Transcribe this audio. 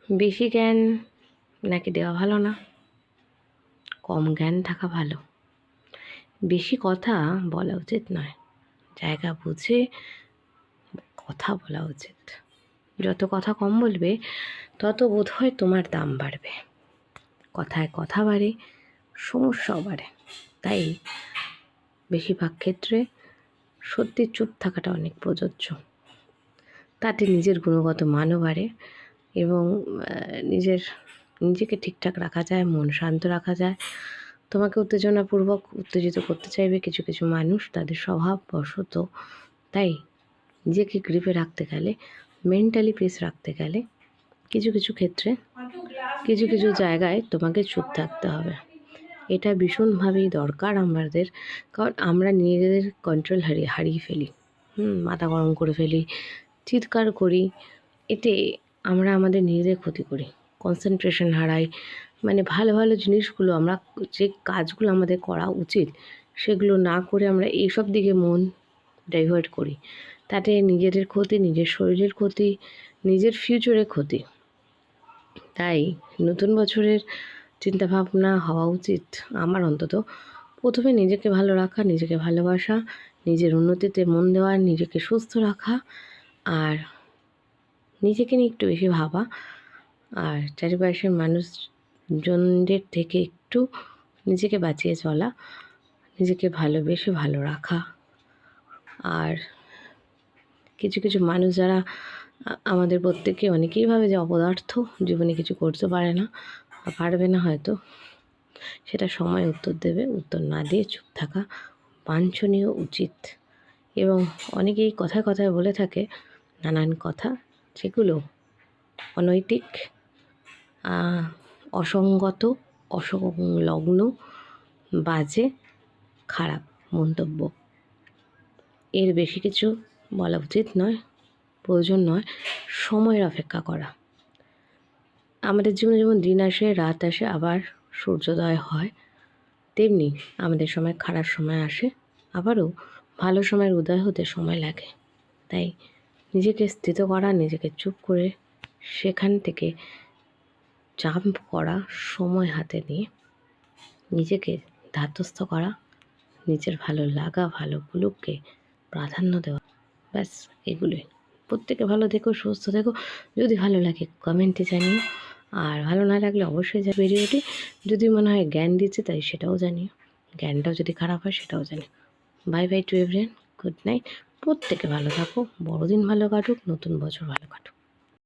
বেশি জ্ঞান নাকি দেওয়া ভালো না, কম জ্ঞান থাকা ভালো। বেশি কথা বলা উচিত নয়, জায়গা বুঝে কথা বলা উচিত। যত কথা কম বলবে তত বোধহয় তোমার দাম বাড়বে। কথায় কথা বাড়ে, সমস্যাও বাড়ে। তাই বেশিরভাগ ক্ষেত্রে সত্যি চুপ থাকাটা অনেক প্রযোজ্য। তাতে নিজের গুণগত মানও বাড়ে এবং নিজেকে ঠিকঠাক রাখা যায়, মন শান্ত রাখা যায়। তোমাকে উত্তেজনাপূর্বক উত্তেজিত করতে চাইবে কিছু কিছু মানুষ, তাদের স্বভাববশত। তাই নিজেকে গ্রিপে রাখতে গেলে, মেন্টালি পিস রাখতে গেলে কিছু কিছু ক্ষেত্রে কিছু কিছু জায়গায় তোমাকে চুপ থাকতে হবে। এটা ভীষণভাবেই দরকার আমাদের, কারণ আমরা নিজেদের কন্ট্রোল হারিয়ে ফেলি। মাথা গরম করে ফেলি, চিৎকার করি। এতে আমরা আমাদের নিজেদের ক্ষতি করি, কনসেন্ট্রেশন হারাই। মানে ভালো ভালো জিনিসগুলো, আমরা যে কাজগুলো আমাদের করা উচিত সেগুলো না করে আমরা এইসব দিকে মন ডাইভার্ট করি। তাতে নিজেদের ক্ষতি, নিজের শরীরের ক্ষতি, নিজের ফিউচারের ক্ষতি। তাই নতুন বছরের চিন্তাভাবনা হওয়া উচিত আমার অন্তত, প্রথমে নিজেকে ভালো রাখা, নিজেকে ভালোবাসা, নিজের উন্নতিতে মন দেওয়া, নিজেকে সুস্থ রাখা, আর নিজেকে নিয়ে একটু বেশি ভাবা, আর চারিপাশের মানুষজনদের থেকে একটু নিজেকে বাঁচিয়ে চলা, নিজেকে ভালোবেসে ভালো রাখা। আর কিছু কিছু মানুষ যারা আমাদের প্রত্যেকে, অনেকেই ভাবে যে অপদার্থ, জীবনে কিছু করতে পারে না বা পারবে না হয়তো, সেটা সময় উত্তর দেবে। উত্তর না দিয়ে চুপ থাকা বাঞ্ছনীয়, উচিত। এবং অনেকেই কথায় কথায় বলে থাকে নানান কথা, যেগুলো অনৈতিক, অসঙ্গত, অসংলগ্ন, বাজে, খারাপ মন্তব্য। এর বেশি কিছু বলা উচিত নয়, প্রয়োজন নয়। সময়ের অপেক্ষা করা। আমাদের জীবনে যেমন দিন আসে, রাত আসে, আবার সূর্যোদয় হয়, তেমনি আমাদের সময় খারাপ সময় আসে, আবারও ভালো সময়ের উদয় হতে সময় লাগে। তাই নিজেকে স্থিত করা, নিজেকে চুপ করে সেখান থেকে জাম্প করা, সময় হাতে নিয়ে নিজেকে ধাতস্থ করা, নিজের ভালো লাগা, ভালোগুলোকে প্রাধান্য দেওয়া, ব্যাস এগুলোই। প্রত্যেকে ভালো থেকো, সুস্থ থেকো। যদি ভালো লাগে কমেন্টে জানিও, আর ভালো না লাগলে অবশ্যই যা ভিডিওটি যদি মনে হয় জ্ঞান দিচ্ছে তাই সেটাও জানিও, জ্ঞানটাও যদি খারাপ হয় সেটাও জানিও। Bye bye to everyone, good night. প্রত্যেকে ভালো থাকো, বড়দিন ভালো কাটুক, নতুন বছর ভালো কাটুক।